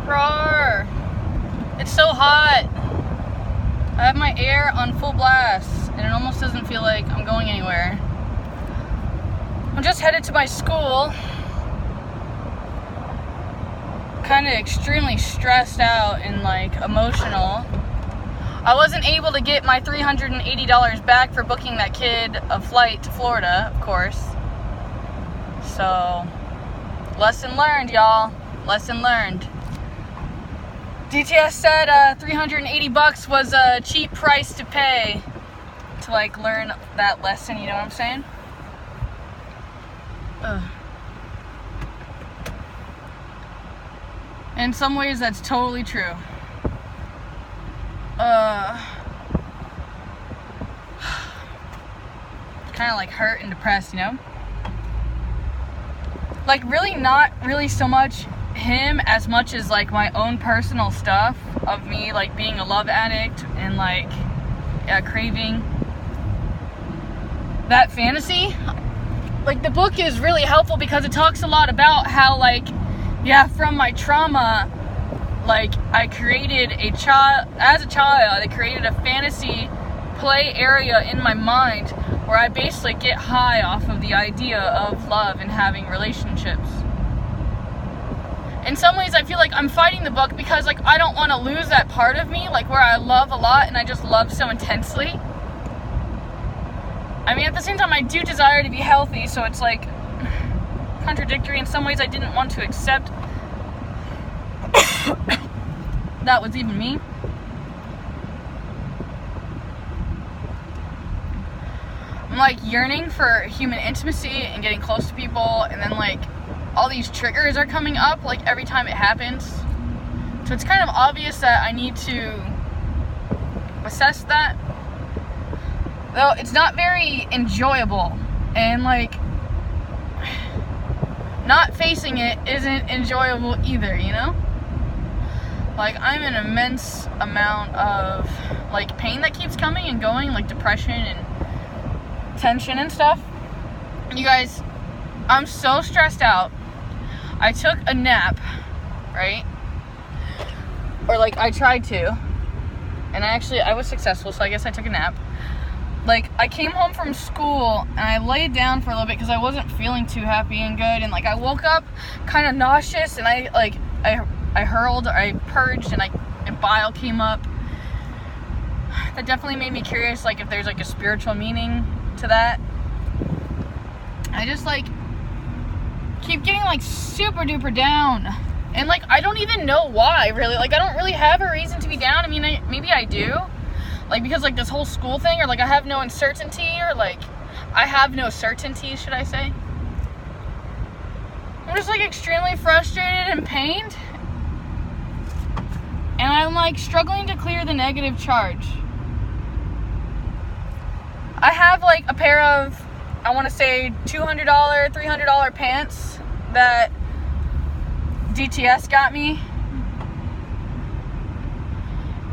Rawr. It's so hot. I have my air on full blast, and it almost doesn't feel like I'm going anywhere. I'm just headed to my school. Kind of extremely stressed out and like emotional. I wasn't able to get my $380 back for booking that kid a flight to Florida, of course. So, lesson learned, y'all. Lesson learned. DTS said 380 bucks was a cheap price to pay to like learn that lesson, you know what I'm saying? Ugh. In some ways that's totally true. Kind of like hurt and depressed, you know? Like really not really so much him as much as like my own personal stuff of me like being a love addict and like craving that fantasy. Like the book is really helpful because it talks a lot about how like from my trauma, like I created a child I created a fantasy play area in my mind where I basically get high off of the idea of love and having relationships. In some ways I feel like I'm fighting the book because like I don't want to lose that part of me, like where I love a lot and I just love so intensely. I mean, at the same time I do desire to be healthy, so it's like contradictory. In some ways I didn't want to accept that was even me. I'm like yearning for human intimacy and getting close to people, and then like all these triggers are coming up like every time it happens. So it's kind of obvious that I need to assess that. Though it's not very enjoyable, and like not facing it isn't enjoyable either, you know? Like I'm in an immense amount of like pain that keeps coming and going, like depression and tension and stuff. You guys, I'm so stressed out. I took a nap, right? Or like I tried to. And I was successful, so I guess I took a nap. Like I came home from school and I laid down for a little bit because I wasn't feeling too happy and good, and like I woke up kind of nauseous, and I purged and bile came up. That definitely made me curious, like if there's like a spiritual meaning to that. I just like keep getting like super duper down, and like I don't even know why really. Like I don't really have a reason to be down. I mean, maybe I do, like because like this whole school thing, or like I have no uncertainty, or like I have no certainty, should I say. I'm just like extremely frustrated and pained, and I'm like struggling to clear the negative charge. I have like a pair of, I want to say $200, $300 pants that DTS got me,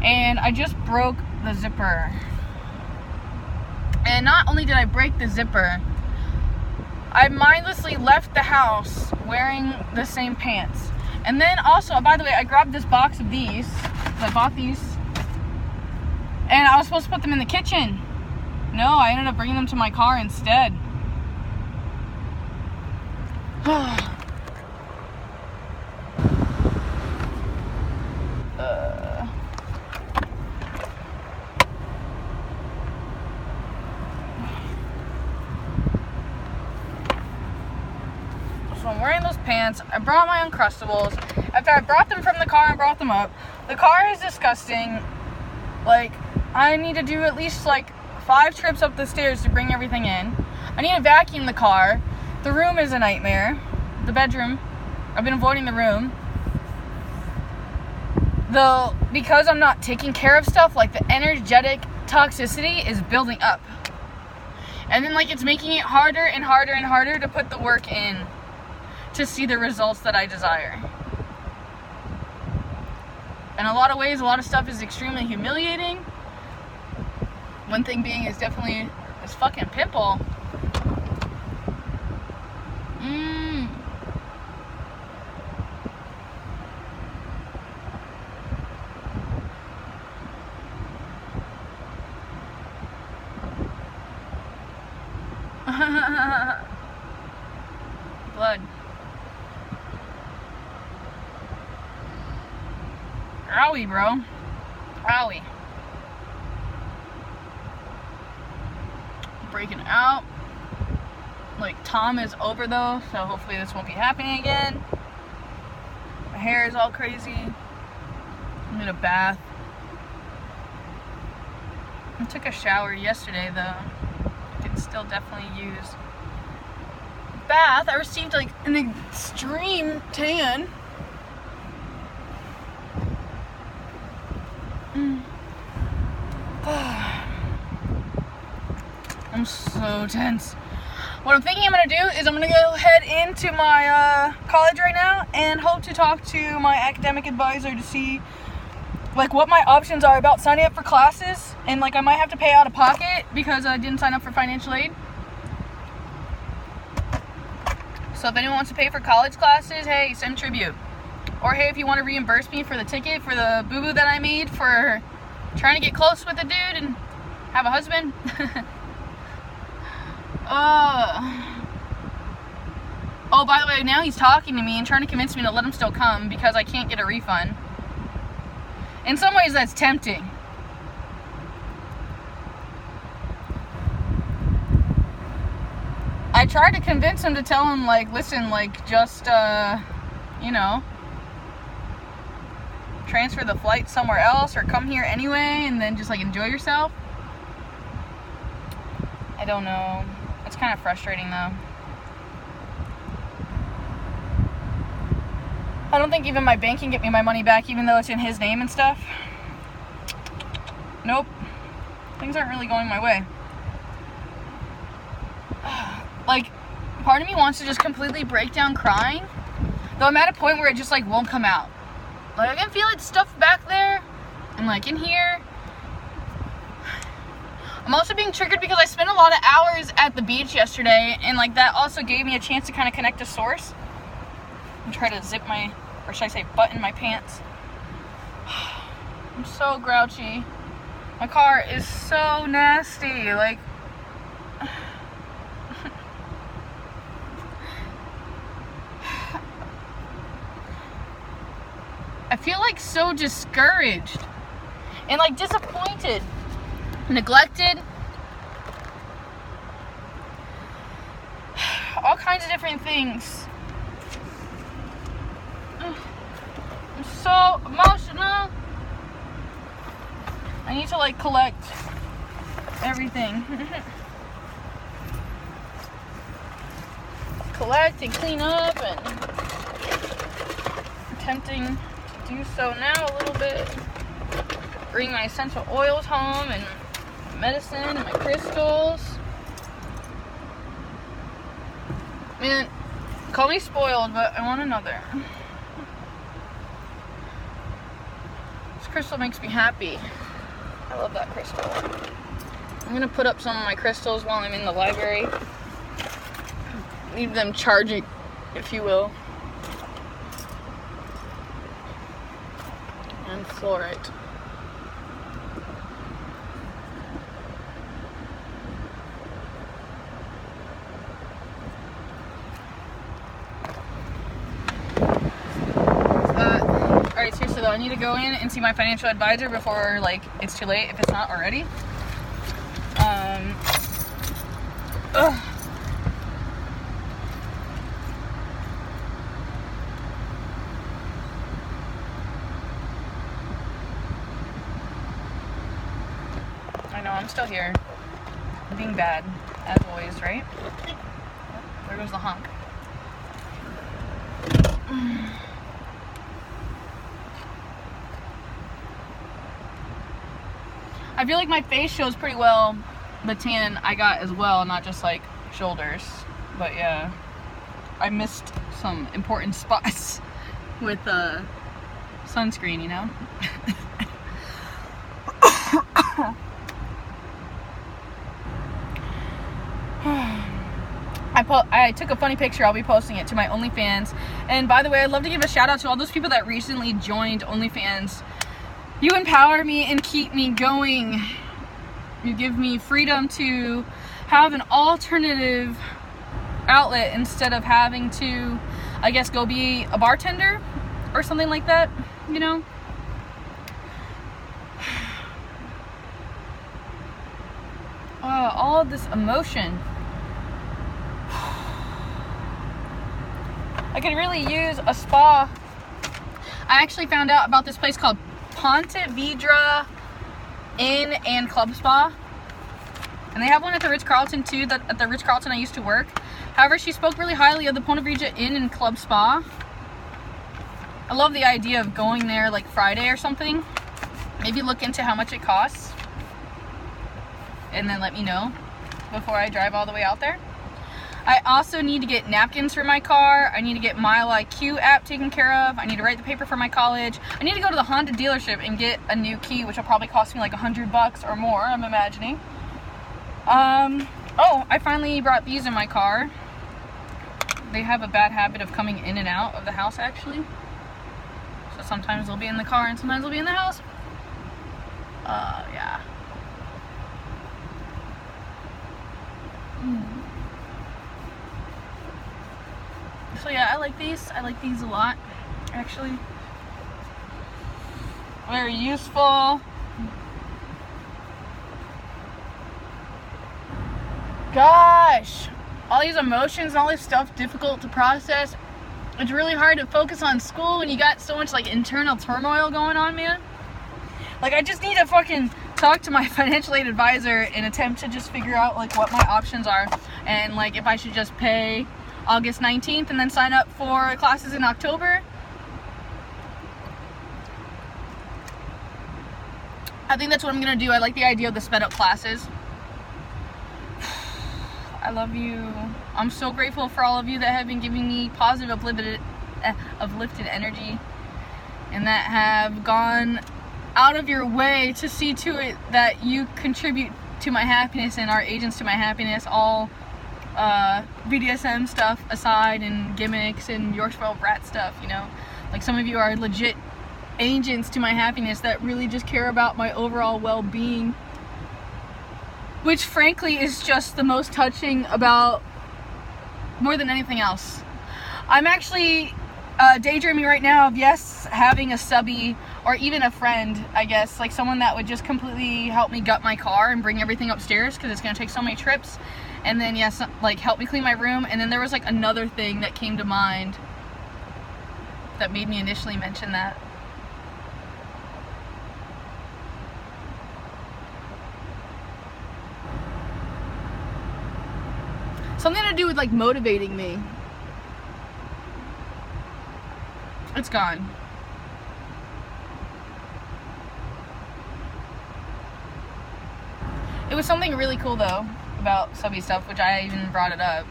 and I just broke the zipper. And not only did I break the zipper, I mindlessly left the house wearing the same pants. And then also, by the way, I grabbed this box of these, I bought these, and I was supposed to put them in the kitchen. No, I ended up bringing them to my car instead. So I'm wearing those pants. I brought my Uncrustables. After I brought them from the car and brought them up, the car is disgusting. Like, I need to do at least like 5 trips up the stairs to bring everything in. I need to vacuum the car. The room is a nightmare. The bedroom. I've been avoiding the room. Though, because I'm not taking care of stuff, like the energetic toxicity is building up. And then like it's making it harder and harder and harder to put the work in to see the results that I desire. In a lot of ways, a lot of stuff is extremely humiliating. One thing being is definitely this fucking pimple. Owie, bro. Owie. Breaking out. Like, Tom is over though, so hopefully this won't be happening again. My hair is all crazy. I'm in a bath. I took a shower yesterday though. I can still definitely use a bath. I received like an extreme tan. I'm so tense. What I'm thinking I'm gonna do is I'm gonna go head into my college right now and hope to talk to my academic advisor to see like what my options are about signing up for classes, and like I might have to pay out of pocket because I didn't sign up for financial aid. So if anyone wants to pay for college classes, hey, send tribute. Or hey, if you want to reimburse me for the ticket for the boo-boo that I made for trying to get close with a dude and have a husband. Oh, by the way, now he's talking to me and trying to convince me to let him still come because I can't get a refund. In some ways, that's tempting. I tried to convince him to tell him, like, listen, like, just, you know, transfer the flight somewhere else or come here anyway and then just, like, enjoy yourself. I don't know. It's kind of frustrating, though. I don't think even my bank can get me my money back, even though it's in his name and stuff. Nope. Things aren't really going my way. Like, part of me wants to just completely break down crying, though I'm at a point where it just, like, won't come out. Like, I can feel it stuffed back there, and, like, in here. I'm also being triggered because I spent a lot of hours at the beach yesterday, and, like, that also gave me a chance to kind of connect to source. And try to zip my, or should I say button my pants. I'm so grouchy. My car is so nasty, like... I feel like so discouraged and like disappointed, neglected, all kinds of different things. I'm so emotional. I need to like collect everything. Collect and clean up, and attempting do so now a little bit. Bring my essential oils home and medicine and my crystals. Man, call me spoiled, but I want another. This crystal makes me happy. I love that crystal. I'm gonna put up some of my crystals while I'm in the library. Leave them charging, if you will. And fluorite. Alright, seriously though, I need to go in and see my financial advisor before, like, it's too late, if it's not already. I know, I'm still here. I'm being bad, as always, right? There goes the honk. I feel like my face shows pretty well the tan I got as well, not just like shoulders. But yeah, I missed some important spots with sunscreen, you know? I took a funny picture. I'll be posting it to my OnlyFans. And by the way, I'd love to give a shout out to all those people that recently joined OnlyFans. You empower me and keep me going. You give me freedom to have an alternative outlet instead of having to, I guess, go be a bartender or something like that, you know? all of this emotion. I could really use a spa. I actually found out about this place called Ponte Vedra Inn and Club Spa. And they have one at the Ritz-Carlton too, at the Ritz-Carlton I used to work. However, she spoke really highly of the Ponte Vedra Inn and Club Spa. I love the idea of going there like Friday or something. Maybe look into how much it costs. And then let me know before I drive all the way out there. I also need to get napkins for my car. I need to get Mile IQ app taken care of. I need to write the paper for my college. I need to go to the Honda dealership and get a new key, which will probably cost me like $100 or more, I'm imagining. Oh, I finally brought these in my car. They have a bad habit of coming in and out of the house, actually. So sometimes they'll be in the car and sometimes they'll be in the house. Yeah. So yeah, I like these. I like these a lot, actually. Very useful. Gosh, all these emotions and all this stuff difficult to process. It's really hard to focus on school when you got so much like internal turmoil going on, man. Like I just need to fucking talk to my financial aid advisor and attempt to just figure out like what my options are and like if I should just pay August 19th and then sign up for classes in October. I think that's what I'm gonna do. I like the idea of the sped up classes. I love you. I'm so grateful for all of you that have been giving me positive, uplifted energy and that have gone out of your way to see to it that you contribute to my happiness and are agents to my happiness, all BDSM stuff aside and gimmicks and York 12 rat stuff, you know. Like some of you are legit agents to my happiness that really just care about my overall well-being, which frankly is just the most touching about more than anything else. I'm actually daydreaming right now of, yes, having a subby or even a friend, I guess, like someone that would just completely help me gut my car and bring everything upstairs because it's going to take so many trips. And then, yes, like help me clean my room. And then there was like another thing that came to mind that made me initially mention that. Something to do with like motivating me. It's gone. It was something really cool though about subby stuff, which I even brought it up.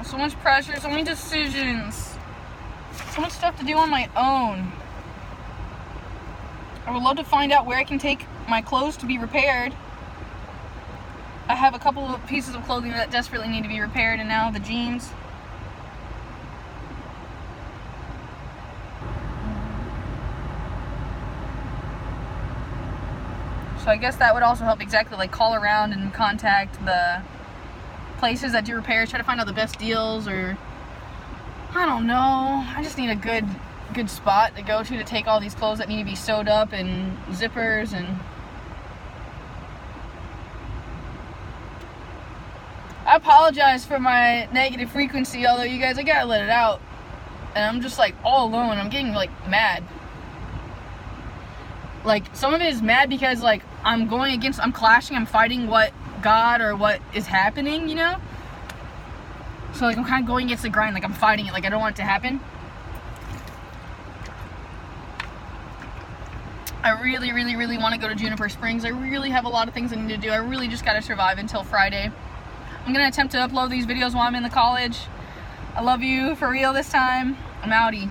So much pressure, so many decisions, so much stuff to do on my own. I would love to find out where I can take my clothes to be repaired. I have a couple of pieces of clothing that desperately need to be repaired, and now the jeans. So I guess that would also help, exactly, like call around and contact the places that do repairs, try to find out the best deals, or I don't know. I just need a good spot to go to take all these clothes that need to be sewed up and zippers and I apologize for my negative frequency, although you guys, I gotta let it out. And I'm just like all alone. I'm getting like mad. Like some of it is mad because like I'm clashing, I'm fighting what God or what is happening, you know? So like I'm kind of going against the grind, like I'm fighting it, like I don't want it to happen. I really, really, really want to go to Juniper Springs. I really have a lot of things I need to do. I really just gotta survive until Friday. I'm gonna attempt to upload these videos while I'm in the college. I love you for real this time. I'm outie.